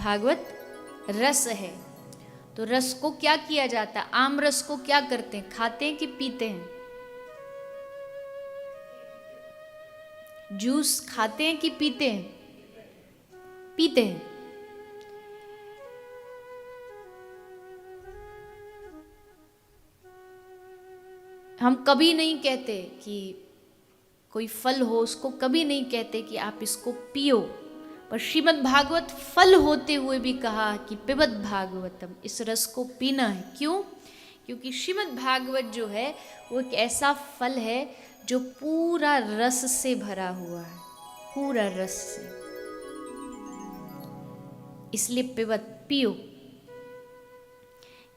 भागवत रस है। तो रस को क्या किया जाता है? आम रस को क्या करते हैं? खाते हैं कि पीते हैं? जूस खाते हैं कि पीते हैं? पीते हैं। हम कभी नहीं कहते कि कोई फल हो उसको कभी नहीं कहते कि आप इसको पियो, पर श्रीमद् भागवत फल होते हुए भी कहा कि पिबत भागवतम, इस रस को पीना है। क्यों? क्योंकि श्रीमद् भागवत जो है वो एक ऐसा फल है जो पूरा रस से भरा हुआ है, पूरा रस से, इसलिए पिबत, पियो।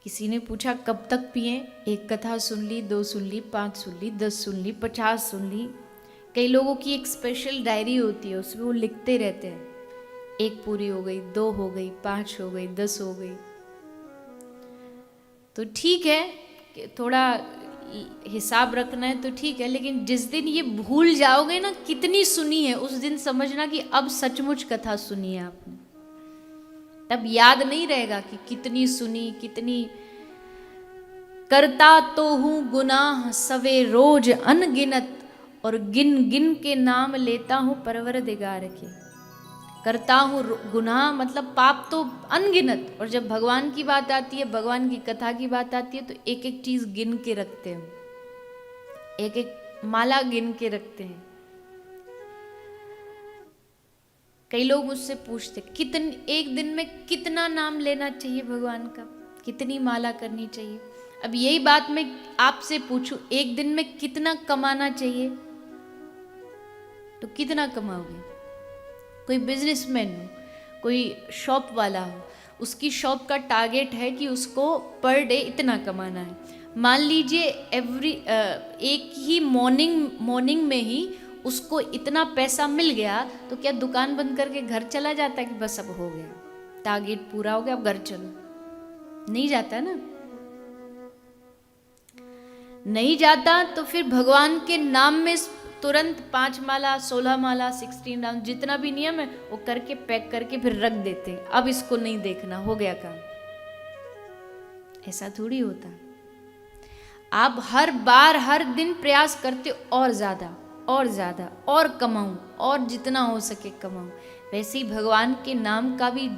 किसी ने पूछा कब तक पिए? एक कथा सुन ली, 2 सुन ली, 5 सुन ली, 10 सुन ली, 50 सुन ली। कई लोगों की एक स्पेशल डायरी होती है, उसमें वो लिखते रहते हैं, 1 पूरी हो गई, 2 हो गई, 5 हो गई, 10 हो गई। तो ठीक है कि थोड़ा हिसाब रखना है तो ठीक है, लेकिन जिस दिन ये भूल जाओगे ना कितनी सुनी है, उस दिन समझना कि अब सचमुच कथा सुनी है आपने। तब याद नहीं रहेगा कि कितनी सुनी, कितनी। करता तो हूं गुनाह सवे रोज अनगिनत, और गिन गिन के नाम लेता हूं परवरदिगार के। करता हूं गुनाह मतलब पाप तो अनगिनत, और जब भगवान की बात आती है, भगवान की कथा की बात आती है, तो एक एक चीज गिन के रखते हैं, एक एक माला गिन के रखते हैं। कई लोग मुझसे पूछते एक दिन में कितना नाम लेना चाहिए भगवान का, कितनी माला करनी चाहिए। अब यही बात मैं आपसे पूछूं, एक दिन में कितना कमाना चाहिए, तो कितना कमाओगे? कोई बिजनेसमैन हो, कोई शॉप वाला हो, उसकी शॉप का टारगेट है कि उसको पर डे इतना कमाना है। मान लीजिए एक ही मॉर्निंग में ही उसको इतना पैसा मिल गया, तो क्या दुकान बंद करके घर चला जाता है कि बस अब हो गया, टारगेट पूरा हो गया, अब घर चलो? नहीं जाता ना, नहीं जाता। तो फिर भगवान के नाम में तुरंत 5 माला, 16 माला, 16 राउंड, जितना भी नियम है वो करके पैक करके फिर रख देते हैं, अब इसको नहीं देखना, हो गया काम। ऐसा थोड़ी होता। आप हर बार हर दिन प्रयास करते और ज्यादा और ज्यादा और कमाऊं, और जितना हो सके कमाऊं। वैसे ही भगवान के नाम का भी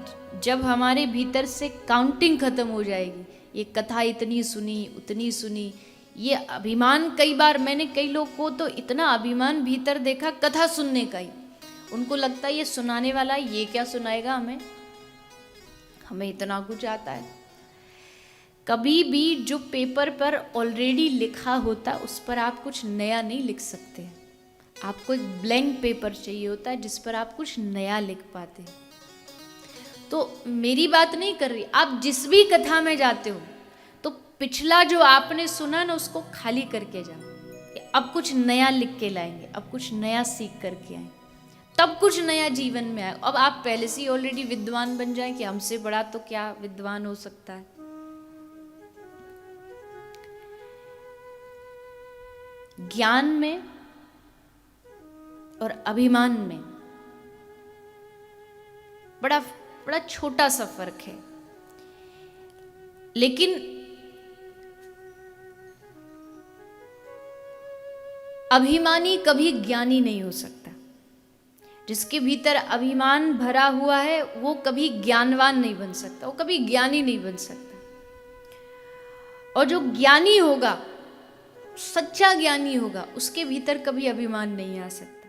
जब हमारे भीतर से काउंटिंग खत्म हो जाएगी, ये कथा इतनी सुनी, उतनी सुनी, ये अभिमान, कई बार मैंने कई लोग को तो इतना अभिमान भीतर देखा कथा सुनने का ही, उनको लगता है ये सुनाने वाला ये क्या सुनाएगा हमें, हमें इतना कुछ आता है। कभी भी जो पेपर पर ऑलरेडी लिखा होता उस पर आप कुछ नया नहीं लिख सकते। आपको एक ब्लैंक पेपर चाहिए होता है जिस पर आप कुछ नया लिख पाते। तो मेरी बात नहीं कर रही, आप जिस भी कथा में जाते हो तो पिछला जो आपने सुना ना उसको खाली करके जाओ, अब कुछ नया लिख के लाएंगे, अब कुछ नया सीख करके आए, तब कुछ नया जीवन में आए। अब आप पहले से ही ऑलरेडी विद्वान बन जाएं कि हमसे बड़ा तो क्या विद्वान हो सकता है। ज्ञान में और अभिमान में बड़ा बड़ा छोटा सा फर्क है, लेकिन अभिमानी कभी ज्ञानी नहीं हो सकता। जिसके भीतर अभिमान भरा हुआ है वो कभी ज्ञानवान नहीं बन सकता, वो कभी ज्ञानी नहीं बन सकता। और जो ज्ञानी होगा, सच्चा ज्ञानी होगा, उसके भीतर कभी अभिमान नहीं आ सकता।